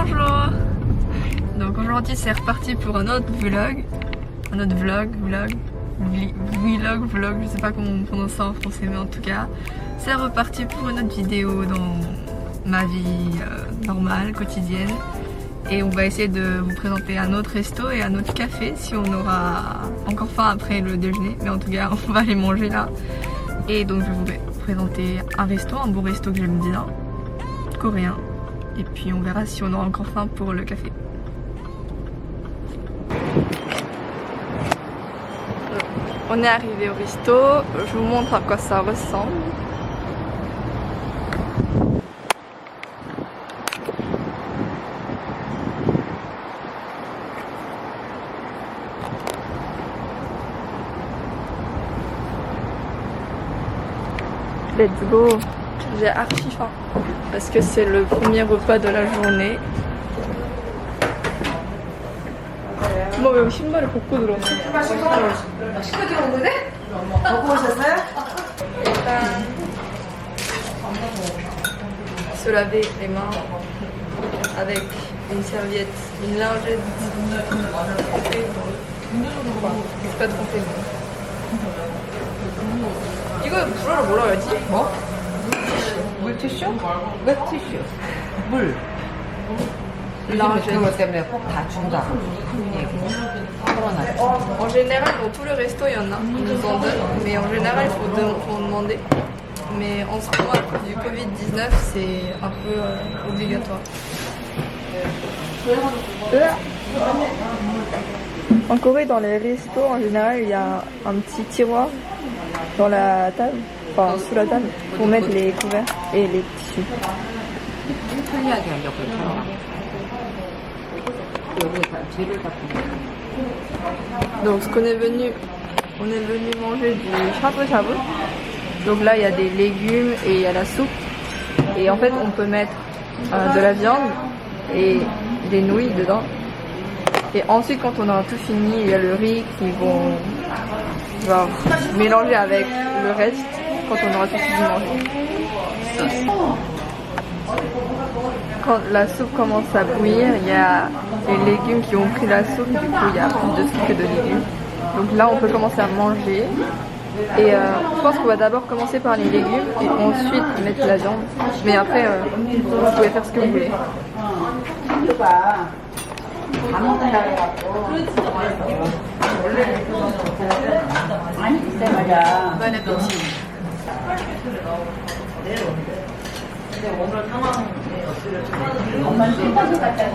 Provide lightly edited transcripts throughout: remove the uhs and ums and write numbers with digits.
Bonjour. Donc aujourd'hui c'est reparti pour un autre vlog. Un autre vlog, je sais pas comment on prononce ça en français, mais en tout cas c'est reparti pour une autre vidéo dans ma vie normale, quotidienne. Et on va essayer de vous présenter un autre resto et un autre café si on aura encore faim après le déjeuner. Mais en tout cas on va aller manger là. Et donc je vais vous présenter un resto, un beau resto que j'aime bien, coréen. Et puis on verra si on aura encore faim pour le café. On est arrivé au resto, je vous montre à quoi ça ressemble. Let's go! J'ai archi faim parce que c'est le premier repas de la journée. 너 왜 신발을 벗고 들어왔어? 신고 들어오는데? 먹고 오셨어요? 일단 se laver les mains avec une serviette, une lingette. C'est pas trompé. 이거 불어로 뭐라 그러지? 뭐? 물티슈? 웹티슈 물 요즘에 그것 때문에 꼭 다 준다 코로나. En général, dans tout le resto, il y en a. Ils nous en donnent, mais en général, il faut demander. Mais en ce moment, à cause du Covid-19, c'est un peu obligatoire. En Corée, dans les restos, en général, il y a un petit tiroir dans la table, enfin sous la table, pour mettre les couverts et les tissus. 편리하게 하려고 여기다 뒤를 닦고. Donc, on est venu manger du shabu-shabu. Donc là, il y a des légumes et il y a la soupe. Et en fait, on peut mettre de la viande et des nouilles dedans. Et ensuite, quand on aura tout fini, il y a le riz qui vont mélanger avec le reste quand on aura tout fini de manger. Quand la soupe commence à bouillir, il y a les légumes qui ont pris la soupe, du coup il y a plus de soupe que de légumes. Donc là on peut commencer à manger. Et je pense qu'on va d'abord commencer par les légumes et ensuite mettre la viande. Mais après, vous pouvez faire ce que vous voulez.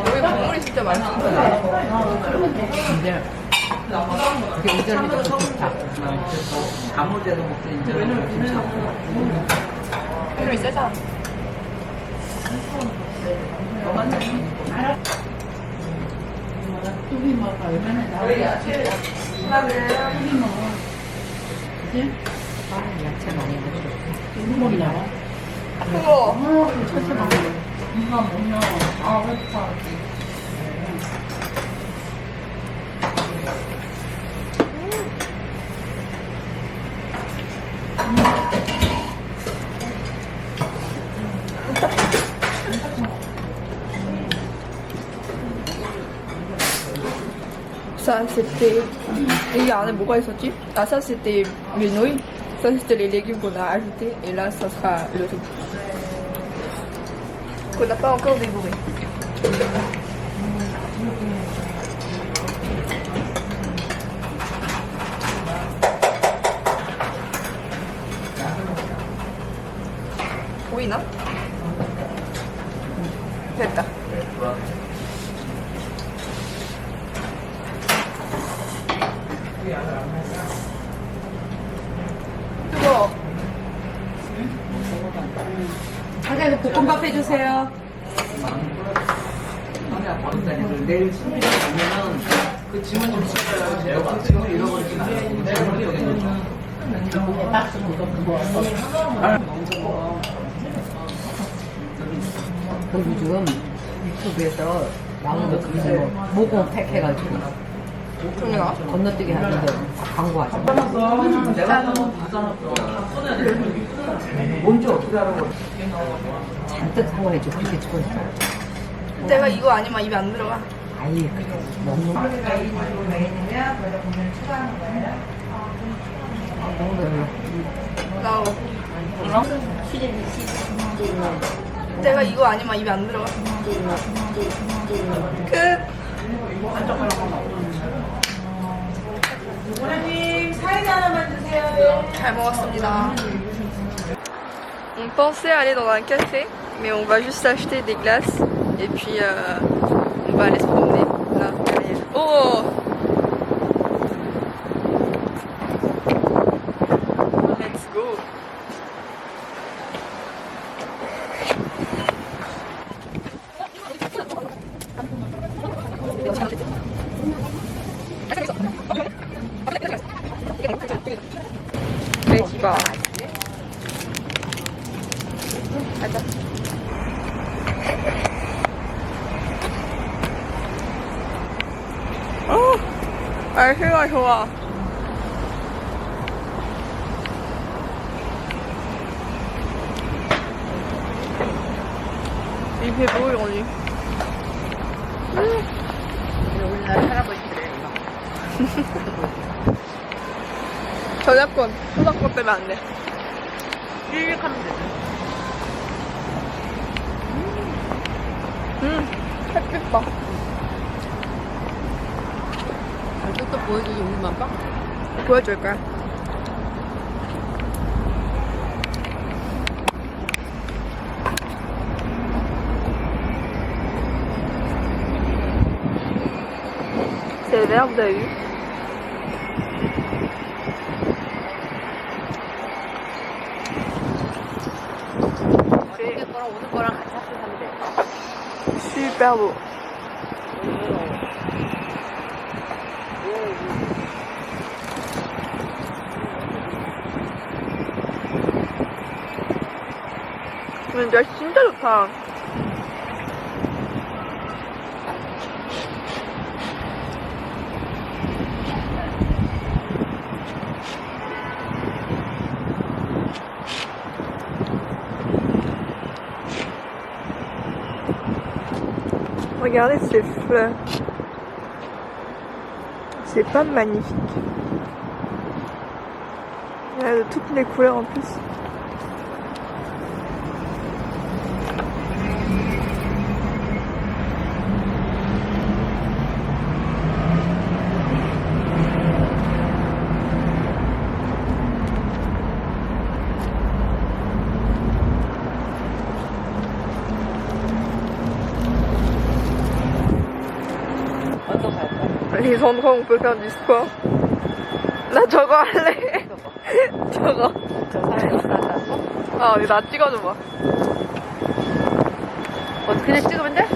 여기 국물이 진짜 맛있어. 근데 그게 이전에도 좋다. 아무 데도 먹고 이전에도 괜찮고. 국물이 세잖아. 야채 많이 넣어. 국물이 나와. 우와. Ça c'était... Il y en a beaucoup sorti. Ah ça c'était les nouilles. Ça c'était les légumes qu'on a ajoutés. Et là ça sera le riz. Qu'on n'a pas encore dévoré. Oui, non? 됐다. 뜨거워. 사장님 볶음밥 해주세요. 내일 수요일에 가면은 그 짐은 좀 씻어요. 그 짐을 잃어버리지 말고. 내가 우리 여기 있는 박스 그거 왔어. 그 요즘 유튜브에서 나오는 거 모공 팩 해가지고 건너뛰기 하는데 광고하죠. 뭔지 어떻게 알아? 잔뜩 사와야죠. 그렇게 찍어있어. 내가 이거 아니면 입에 안 들어가. 아예 먹는 거. 메인이면 거기다 고기를 추가하는 거예요. 너무 별로. 나오. 응? 내가 이거 아니면 입에 안 들어가. 끝. 오라님 사이다 하나만 주세요. 잘 먹었습니다. On pensait aller dans un café, mais on va juste acheter des glaces et puis on va aller se promener là derrière. Oh! Let's go! Petit bar. 날씨가 좋아. Il fait beau aujourd'hui. 우리나라 할아버지들이래 이거. 저작권 때문에 안 돼. 일일하면 되지. 햇빛 봐. 또 보여주지 우리만 봐? 보여줄 거야. C'est vert, vous avez vu? 어제 거랑 오늘 거랑 같이 합쳐서 돼. Super beau. 근데 날씨 진짜 좋다. Regardez ces fleurs. C'est pas magnifique. Il y a de toutes les couleurs en plus. Les endroits où on peut faire du sport. 나 저거 할래. 저거. 저 사람이 왔다. 아, 나 찍어줘봐. 그냥 찍으면 돼?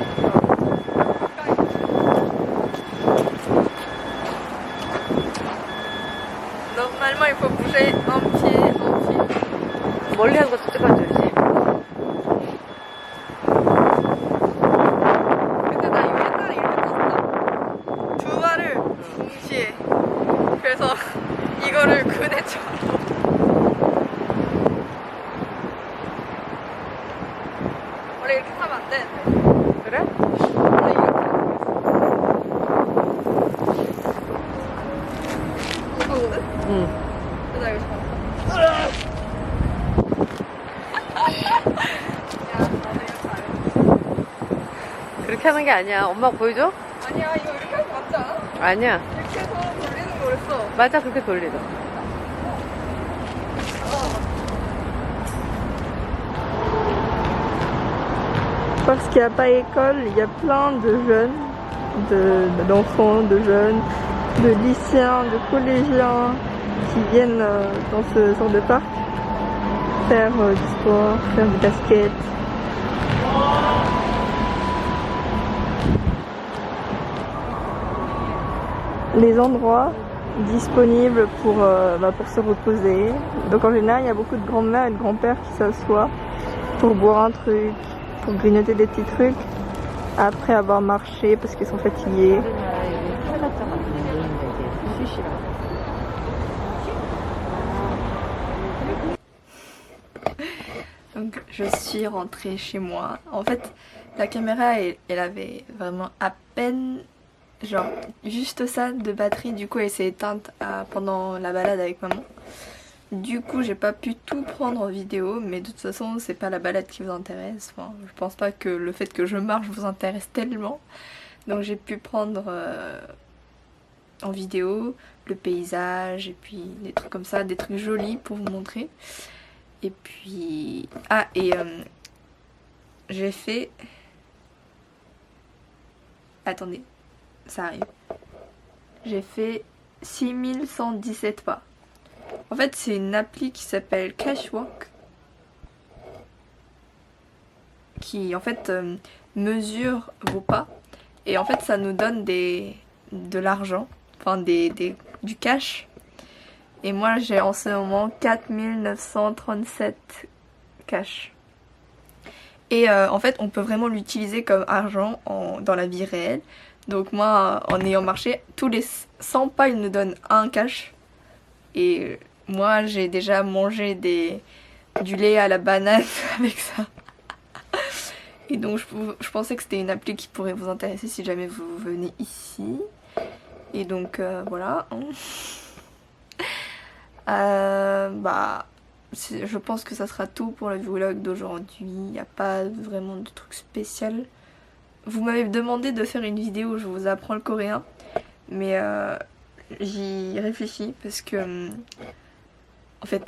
Normalement, il faut bouger un pied. 멀리 하는 것도 찍어줘야지. 근데 나 이거 옛날에 이렇게 떴어. 두 발을 동시에. 그래서 이거를 그네 쳐. 원래 이렇게 타면 안 되는데. 그래? 원래 이렇게 하거든? 응. 그래서 나 이거 잡았어. 그렇게 하는 게 아니야. 엄마가 보여줘? 아니야, 이거 이렇게 하는 거 맞지 않아? 아니야. 이렇게 해서 돌리는 거랬어. 맞아, 그렇게 돌리자. Parce qu'il n'y a pas école, il y a plein de jeunes, d'enfants, de jeunes, de lycéens, de collégiens qui viennent dans ce genre de parc faire du sport, faire du basket. Les endroits disponibles pour se reposer. Donc en général, il y a beaucoup de grands-mères et de grands-pères qui s'assoient pour boire un truc, pour grignoter des petits trucs après avoir marché parce qu'ils sont fatigués. Donc je suis rentrée chez moi. En fait, La caméra, elle avait vraiment à peine, genre juste ça de batterie. Du coup, elle s'est éteinte pendant la balade avec maman. Du coup, j'ai pas pu tout prendre en vidéo, mais de toute façon, c'est pas la balade qui vous intéresse. Enfin, je pense pas que le fait que je marche vous intéresse tellement. Donc j'ai pu prendre en vidéo le paysage et puis des trucs comme ça, des trucs jolis pour vous montrer. Et puis... Ah, et j'ai fait... Attendez, ça arrive. J'ai fait 6117 pas. En fait, c'est une appli qui s'appelle Cashwalk, qui en fait mesure vos pas. Et en fait, ça nous donne de l'argent, enfin du cash. Et moi, j'ai en ce moment 4937 cash. Et en fait, on peut vraiment l'utiliser comme argent dans la vie réelle. Donc moi, en ayant marché, tous les 100 pas, ils nous donnent un cash. Et moi, j'ai déjà mangé du lait à la banane avec ça. Et donc, je pensais que c'était une appli qui pourrait vous intéresser si jamais vous venez ici. Et donc, voilà. Je pense que ça sera tout pour le vlog d'aujourd'hui. Il n'y a pas vraiment de truc spécial. Vous m'avez demandé de faire une vidéo où je vous apprends le coréen. Mais j'y réfléchis parce que... en fait,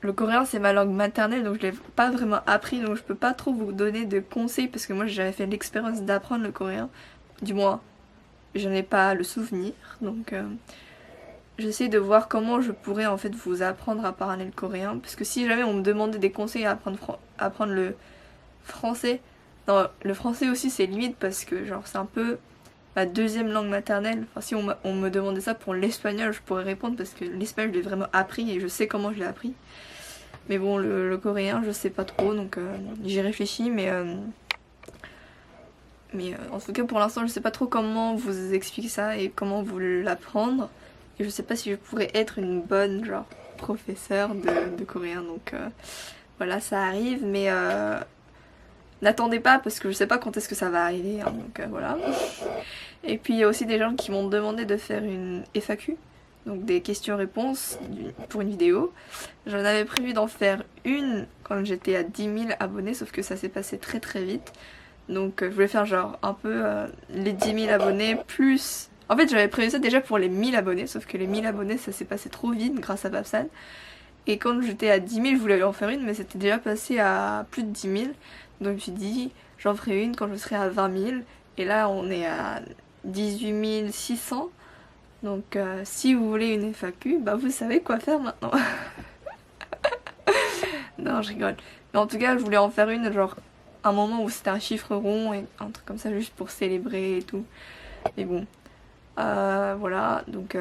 le coréen c'est ma langue maternelle, donc je l'ai pas vraiment appris, donc je peux pas trop vous donner de conseils parce que moi j'ai jamais fait l'expérience d'apprendre le coréen. Du moins, je n'ai pas le souvenir, donc j'essaie de voir comment je pourrais en fait vous apprendre à parler le coréen, parce que si jamais on me demandait des conseils à apprendre le français, non, le français aussi c'est limite parce que genre c'est un peu ma deuxième langue maternelle. Enfin, si on me demandait ça pour l'espagnol, je pourrais répondre parce que l'espagnol je l'ai vraiment appris et je sais comment je l'ai appris. Mais bon, le coréen je sais pas trop, donc j'y réfléchis, mais en tout cas pour l'instant je sais pas trop comment vous expliquer ça et comment vous l'apprendre. Et je sais pas si je pourrais être une bonne genre professeure de coréen, donc voilà, ça arrive, mais n'attendez pas parce que je sais pas quand est-ce que ça va arriver, hein, donc voilà. Et puis il y a aussi des gens qui m'ont demandé de faire une FAQ, donc des questions-réponses pour une vidéo. J'en avais prévu d'en faire une quand j'étais à 10 000 abonnés, sauf que ça s'est passé très très vite. Donc je voulais faire genre un peu les 10 000 abonnés plus... En fait j'avais prévu ça déjà pour les 1000 abonnés, sauf que les 1000 abonnés ça s'est passé trop vite grâce à Babsan. Et quand j'étais à 10 000 je voulais en faire une, mais c'était déjà passé à plus de 10 000. Donc je me suis dit j'en ferai une quand je serai à 20 000. Et là on est à 18 600. Donc si vous voulez une FAQ, bah vous savez quoi faire maintenant. Non, je rigole. Mais en tout cas, je voulais en faire une, genre un moment où c'était un chiffre rond et un truc comme ça juste pour célébrer et tout. Mais bon, voilà, donc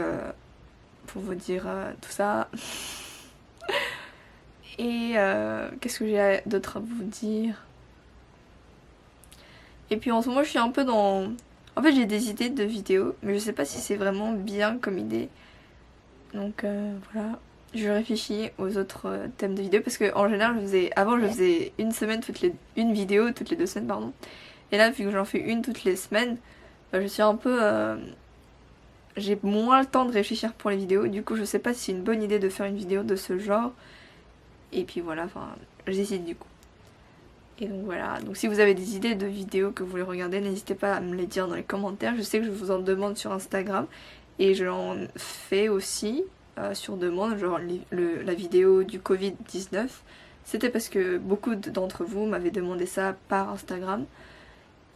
pour vous dire tout ça. Et qu'est-ce que j'ai d'autre à vous dire? Et puis en ce moment, je suis un peu dans... En fait, j'ai des idées de vidéos, mais je sais pas si c'est vraiment bien comme idée. Donc voilà, je réfléchis aux autres thèmes de vidéos parce que en général, avant je faisais une vidéo toutes les 2 semaines, pardon. Et là, vu que j'en fais une toutes les semaines, je suis un peu... j'ai moins le temps de réfléchir pour les vidéos. Du coup, je sais pas si c'est une bonne idée de faire une vidéo de ce genre. Et puis voilà, j'hésite du coup. Et donc voilà, donc si vous avez des idées de vidéos que vous voulez regarder, n'hésitez pas à me les dire dans les commentaires. Je sais que je vous en demande sur Instagram et je l'en fais aussi sur demande, genre la vidéo du Covid-19. C'était parce que beaucoup d'entre vous m'avaient demandé ça par Instagram.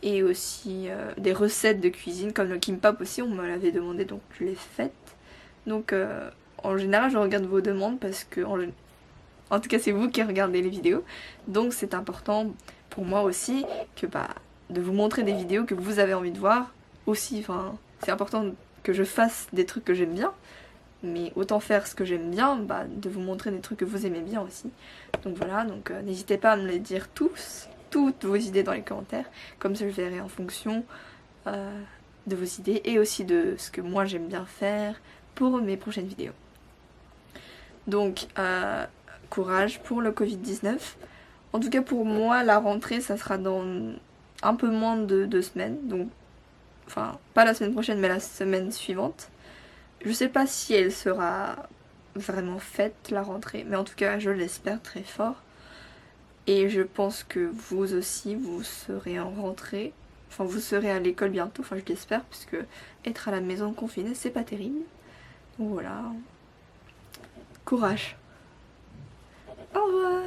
Et aussi des recettes de cuisine comme le kimbap aussi, on me l'avait demandé, donc je l'ai faite. Donc en général je regarde vos demandes parce que en tout cas c'est vous qui regardez les vidéos, donc c'est important pour moi aussi que de vous montrer des vidéos que vous avez envie de voir aussi. Enfin, c'est important que je fasse des trucs que j'aime bien, mais autant faire ce que j'aime bien, de vous montrer des trucs que vous aimez bien aussi. Donc voilà, donc n'hésitez pas à me les dire toutes vos idées dans les commentaires, comme ça je verrai en fonction de vos idées et aussi de ce que moi j'aime bien faire pour mes prochaines vidéos. Donc courage pour le Covid-19. En tout cas pour moi la rentrée ça sera dans un peu moins de 2 semaines, donc enfin pas la semaine prochaine mais la semaine suivante. Je sais pas si elle sera vraiment faite la rentrée, mais en tout cas je l'espère très fort. Et je pense que vous aussi vous serez en rentrée, enfin vous serez à l'école bientôt, enfin je l'espère, puisque être à la maison confiné c'est pas terrible. Donc voilà, courage. Au revoir.